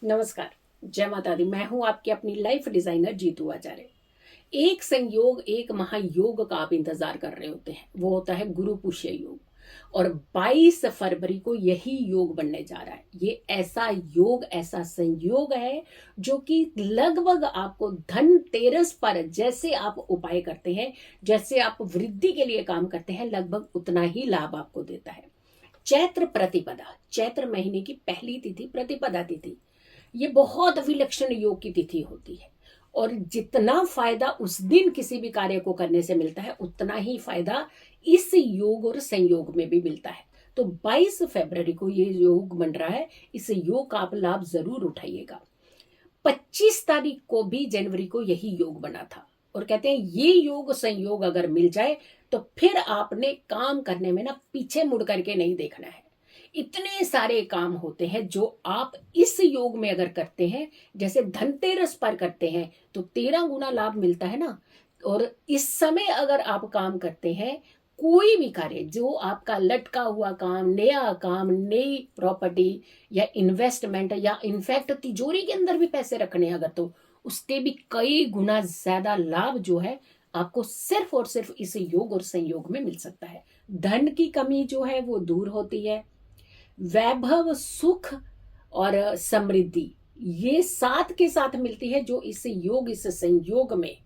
नमस्कार। जय माता दी। मैं हूं आपकी अपनी लाइफ डिजाइनर जीतू आचार्य। एक संयोग, एक महायोग का आप इंतजार कर रहे होते हैं, वो होता है गुरु पुष्य योग। और 22 फरवरी को यही योग बनने जा रहा है। ये ऐसा योग, ऐसा संयोग है जो कि लगभग आपको धनतेरस पर जैसे आप उपाय करते हैं, जैसे आप वृद्धि के लिए काम करते हैं, लगभग उतना ही लाभ आपको देता है। चैत्र प्रतिपदा, चैत्र महीने की पहली तिथि प्रतिपदा तिथि, ये बहुत विलक्षण योग की तिथि होती है। और जितना फायदा उस दिन किसी भी कार्य को करने से मिलता है, उतना ही फायदा इस योग और संयोग में भी मिलता है। तो 22 फरवरी को ये योग बन रहा है। इस योग का आप लाभ जरूर उठाइएगा। 25 तारीख को भी जनवरी को यही योग बना था। और कहते हैं ये योग संयोग अगर मिल जाए तो फिर आपने काम करने में ना पीछे मुड़ करके नहीं देखना है। इतने सारे काम होते हैं जो आप इस योग में अगर करते हैं, जैसे धनतेरस पर करते हैं, तो 13 गुना लाभ मिलता है ना। और इस समय अगर आप काम करते हैं, कोई भी कार्य जो आपका लटका हुआ काम, नया काम, नई प्रॉपर्टी या इन्वेस्टमेंट, या इनफैक्ट तिजोरी के अंदर भी पैसे रखने अगर, तो उसके भी कई गुना ज्यादा लाभ जो है आपको सिर्फ और सिर्फ इस योग और संयोग में मिल सकता है। धन की कमी जो है वो दूर होती है। वैभव, सुख और समृद्धि ये साथ के साथ मिलती है जो इस योग, इस संयोग में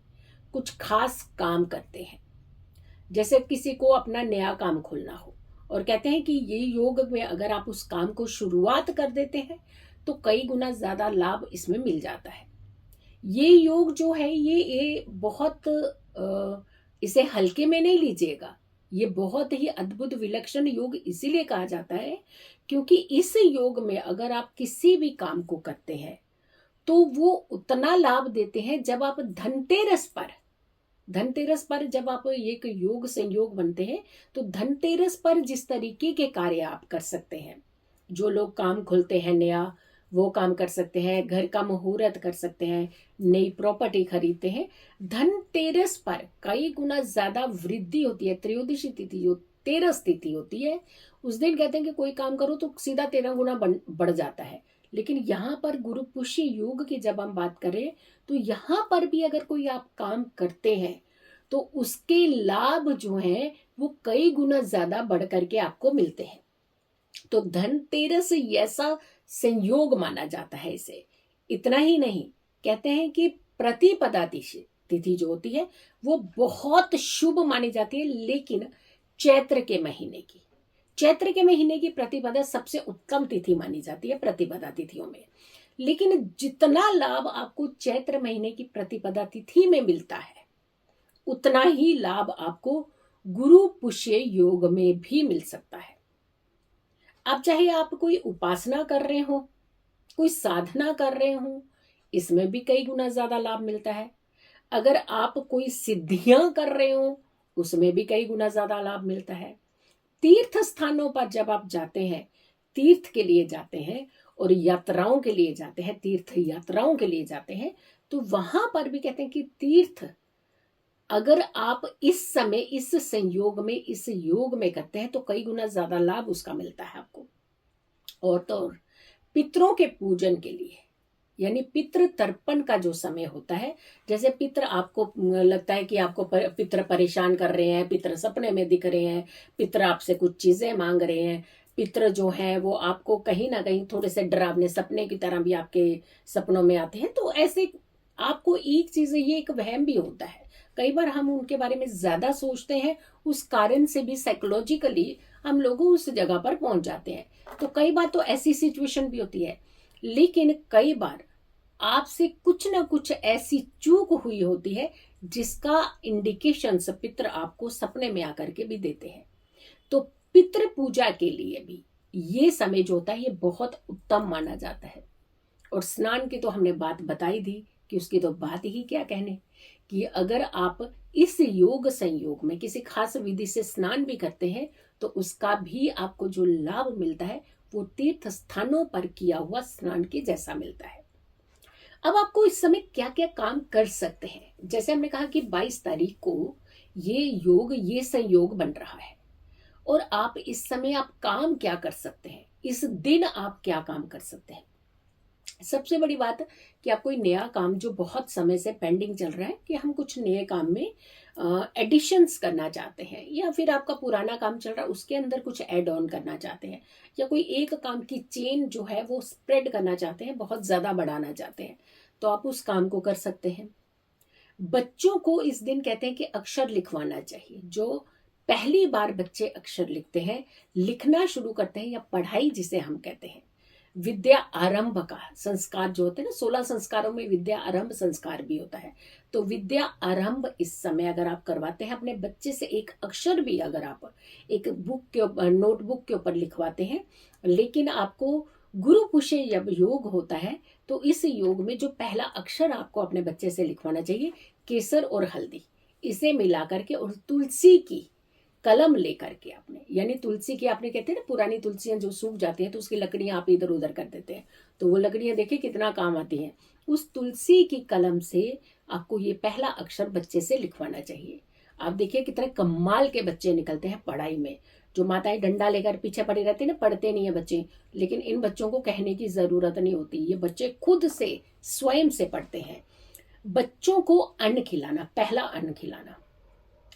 कुछ खास काम करते हैं। जैसे किसी को अपना नया काम खोलना हो, और कहते हैं कि ये योग में अगर आप उस काम को शुरुआत कर देते हैं तो कई गुना ज्यादा लाभ इसमें मिल जाता है। ये योग जो है ये बहुत इसे हल्के में नहीं लीजिएगा। ये बहुत ही अद्भुत विलक्षण योग इसीलिए कहा जाता है क्योंकि इस योग में अगर आप किसी भी काम को करते हैं तो वो उतना लाभ देते हैं। जब आप धनतेरस पर जब आप एक योग संयोग बनते हैं तो धनतेरस पर जिस तरीके के कार्य आप कर सकते हैं, जो लोग काम खोलते हैं नया, वो काम कर सकते हैं, घर का मुहूर्त कर सकते हैं, नई प्रॉपर्टी खरीदते हैं, धनतेरस पर कई गुना ज्यादा वृद्धि होती है। त्रयोदशी तिथि जो 13 तिथि होती है, उस दिन कहते हैं कि कोई काम करो तो सीधा 13 गुना बढ़ जाता है। लेकिन यहाँ पर गुरु पुष्य योग की जब हम बात करें तो यहाँ पर भी अगर कोई आप काम करते हैं तो उसके लाभ जो हैं वो कई गुना ज्यादा बढ़ करके आपको मिलते हैं। तो धनतेरस ऐसा संयोग माना जाता है इसे। इतना ही नहीं, कहते हैं कि प्रतिपदा तिथि जो होती है वो बहुत शुभ मानी जाती है। लेकिन चैत्र के महीने की प्रतिपदा सबसे उत्तम तिथि मानी जाती है प्रतिपदा तिथियों में। लेकिन जितना लाभ आपको चैत्र महीने की प्रतिपदा तिथि में मिलता है, उतना ही लाभ आपको गुरु पुष्य योग में भी मिल सकता है। अब चाहे आप कोई उपासना कर रहे हो, कोई साधना कर रहे हो, इसमें भी कई गुना ज्यादा लाभ मिलता है। अगर आप कोई सिद्धियां कर रहे हो, उसमें भी कई गुना ज्यादा लाभ मिलता है। तीर्थ स्थानों पर जब आप जाते हैं, तीर्थ के लिए जाते हैं और यात्राओं के लिए जाते हैं, तीर्थ यात्राओं के लिए जाते हैं, तो वहां पर भी कहते हैं कि तीर्थ अगर आप इस समय इस संयोग में, इस योग में करते हैं तो कई गुना ज्यादा लाभ उसका मिलता है आपको। और तो और पितरों के पूजन के लिए, यानी पितृ तर्पण का जो समय होता है, जैसे पितृ आपको लगता है कि आपको पितृ परेशान कर रहे हैं, पितृ सपने में दिख रहे हैं, पितृ आपसे कुछ चीजें मांग रहे हैं, पितृ जो है वो आपको कहीं ना कहीं थोड़े से डरावने सपने की तरह भी आपके सपनों में आते हैं, तो ऐसे आपको एक चीज, ये एक वहम भी होता है। कई बार हम उनके बारे में ज्यादा सोचते हैं, उस कारण से भी साइकोलॉजिकली हम लोग उस जगह पर पहुंच जाते हैं। तो कई बार तो ऐसी सिचुएशन भी होती है। लेकिन कई बार आपसे कुछ ना कुछ ऐसी चूक हुई होती है जिसका इंडिकेशन पितृ आपको सपने में आकर के भी देते हैं। तो पितृ पूजा के लिए भी ये समय जो होता है ये बहुत उत्तम माना जाता है। और स्नान की तो हमने बात बताई दी कि उसकी तो बात ही क्या कहने, कि अगर आप इस योग संयोग में किसी खास विधि से स्नान भी करते हैं तो उसका भी आपको जो लाभ मिलता है वो तीर्थ स्थानों पर किया हुआ स्नान के जैसा मिलता है। अब आपको इस समय क्या क्या काम कर सकते हैं, जैसे हमने कहा कि 22 तारीख को ये योग, ये संयोग बन रहा है, और आप इस समय आप काम क्या कर सकते हैं, इस दिन आप क्या काम कर सकते हैं। सबसे बड़ी बात कि आप कोई नया काम जो बहुत समय से पेंडिंग चल रहा है, कि हम कुछ नए काम में एडिशंस करना चाहते हैं, या फिर आपका पुराना काम चल रहा है उसके अंदर कुछ ऐड ऑन करना चाहते हैं, या कोई एक काम की चेन जो है वो स्प्रेड करना चाहते हैं, बहुत ज़्यादा बढ़ाना चाहते हैं, तो आप उस काम को कर सकते हैं। बच्चों को इस दिन कहते हैं कि अक्षर लिखवाना चाहिए। जो पहली बार बच्चे अक्षर लिखते हैं, लिखना शुरू करते हैं, या पढ़ाई जिसे हम कहते हैं, विद्या आरंभ का संस्कार जो होते हैं ना, 16 संस्कारों में विद्या आरंभ संस्कार भी होता है। तो विद्या आरंभ इस समय अगर आप करवाते हैं अपने बच्चे से, एक अक्षर भी अगर आप एक बुक के ऊपर, नोटबुक के ऊपर लिखवाते हैं, लेकिन आपको गुरु पुष्य जब योग होता है, तो इस योग में जो पहला अक्षर आपको अपने बच्चे से लिखवाना चाहिए, केसर और हल्दी इसे मिला करके, और तुलसी की कलम लेकर के आपने, यानी तुलसी की आपने कहते हैं ना, पुरानी तुलसियां जो सूख जाती हैं तो उसकी लकड़ियां आप इधर उधर कर देते हैं, तो वो लकड़ियां देखिए कितना काम आती हैं। उस तुलसी की कलम से आपको ये पहला अक्षर बच्चे से लिखवाना चाहिए। आप देखिए कितने कमाल के बच्चे निकलते हैं पढ़ाई में। जो माताएं डंडा लेकर पीछे पड़ी रहती है ना, पढ़ते नहीं है बच्चे, लेकिन इन बच्चों को कहने की जरूरत नहीं होती, ये बच्चे खुद से स्वयं से पढ़ते हैं। बच्चों को अन्न खिलाना, पहला अन्न खिलाना,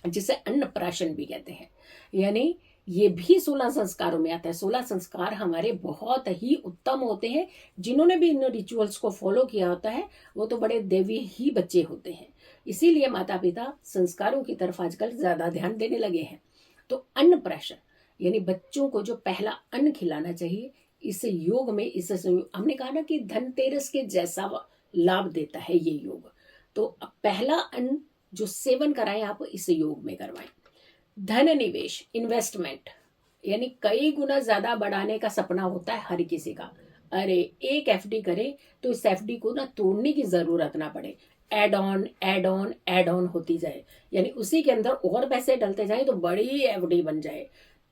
जिसे अन्नप्राशन भी कहते हैं, यानी ये भी 16 संस्कारों में आता है। 16 संस्कार हमारे बहुत ही उत्तम होते हैं। जिन्होंने भी इन रिचुअल्स को फॉलो किया होता है वो तो बड़े देवी ही बच्चे होते हैं। इसीलिए माता पिता संस्कारों की तरफ आजकल ज्यादा ध्यान देने लगे हैं। तो अन्नप्राशन यानी बच्चों को जो पहला अन्न खिलाना चाहिए, इस योग में, इस हमने कहा ना कि धनतेरस के जैसा लाभ देता है ये योग। तो पहला अन्न जो सेवन कराएं आप इस योग में करवाएं। धन निवेश, इन्वेस्टमेंट, यानी कई गुना ज्यादा बढ़ाने का सपना होता है हर किसी का। अरे एक एफडी करे तो इस एफडी को ना तोड़ने की जरूरत ना पड़े, add on add on add on होती जाए, यानी उसी के अंदर और पैसे डलते जाए तो बड़ी एफडी बन जाए।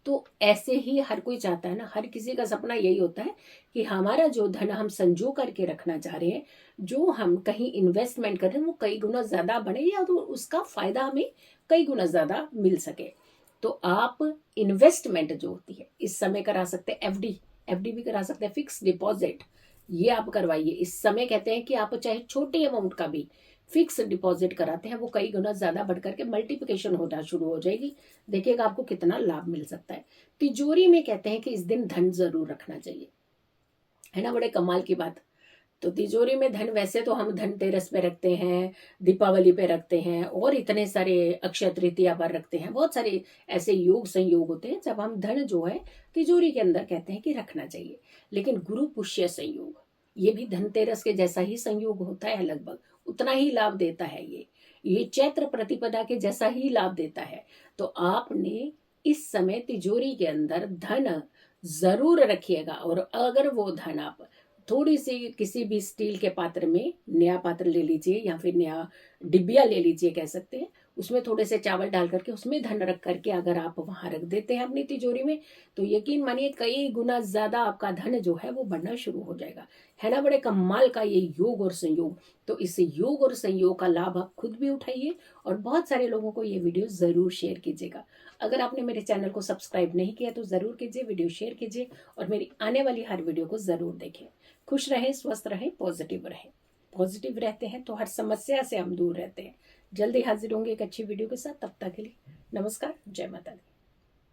तो ऐसे ही हर कोई चाहता है ना, हर किसी का सपना यही होता है कि हमारा जो धन हम संजो करके रखना चाह रहे हैं, जो हम कहीं इन्वेस्टमेंट कर रहे हैं, वो कई गुना ज्यादा बढ़े, या तो उसका फायदा हमें कई गुना ज्यादा मिल सके। तो आप इन्वेस्टमेंट जो होती है इस समय करा सकते हैं, एफडी, एफडी भी करा सकते हैं, फिक्स डिपॉजिट ये आप करवाइए। इस समय कहते हैं कि आप चाहे छोटी अमाउंट का भी फिक्स डिपॉजिट कराते हैं, वो कई गुना ज्यादा बढ़ करके मल्टीप्लिकेशन होना शुरू हो जाएगी। देखिएगा आपको कितना लाभ मिल सकता है। तिजोरी में कहते हैं कि इस दिन धन जरूर रखना चाहिए, है ना, बड़े कमाल की बात। तो तिजोरी में धन वैसे तो हम धनतेरस पे रखते हैं, दीपावली पे रखते हैं, और इतने सारे अक्षय तृतीया पर रखते हैं। बहुत सारे ऐसे योग संयोग होते हैं जब हम धन जो है तिजोरी के अंदर कहते हैं कि रखना चाहिए। लेकिन गुरु पुष्य संयोग ये भी धनतेरस के जैसा ही संयोग होता है, लगभग उतना ही लाभ देता है। ये चैत्र प्रतिपदा के जैसा ही लाभ देता है। तो आपने इस समय तिजोरी के अंदर धन जरूर रखिएगा, और अगर वो धन आप थोड़ी सी किसी भी स्टील के पात्र में, नया पात्र ले लीजिए या फिर नया डिबिया ले लीजिए कह सकते हैं, उसमें थोड़े से चावल डाल करके उसमें धन रख करके अगर आप वहां रख देते हैं अपनी तिजोरी में, तो यकीन मानिए कई गुना ज्यादा आपका धन जो है वो बढ़ना शुरू हो जाएगा। है ना, बड़े कमाल का ये योग और संयोग। तो इस योग और संयोग का लाभ आप खुद भी उठाइए, और बहुत सारे लोगों को ये वीडियो जरूर शेयर कीजिएगा। अगर आपने मेरे चैनल को सब्सक्राइब नहीं किया तो जरूर कीजिए, वीडियो शेयर कीजिए, और मेरी आने वाली हर वीडियो को जरूर देखें। खुश रहें, स्वस्थ रहें, पॉजिटिव रहें। पॉजिटिव रहते हैं तो हर समस्या से हम दूर रहते हैं। जल्दी हाजिर होंगे एक अच्छी वीडियो के साथ, तब तक के लिए नमस्कार, जय माता दी।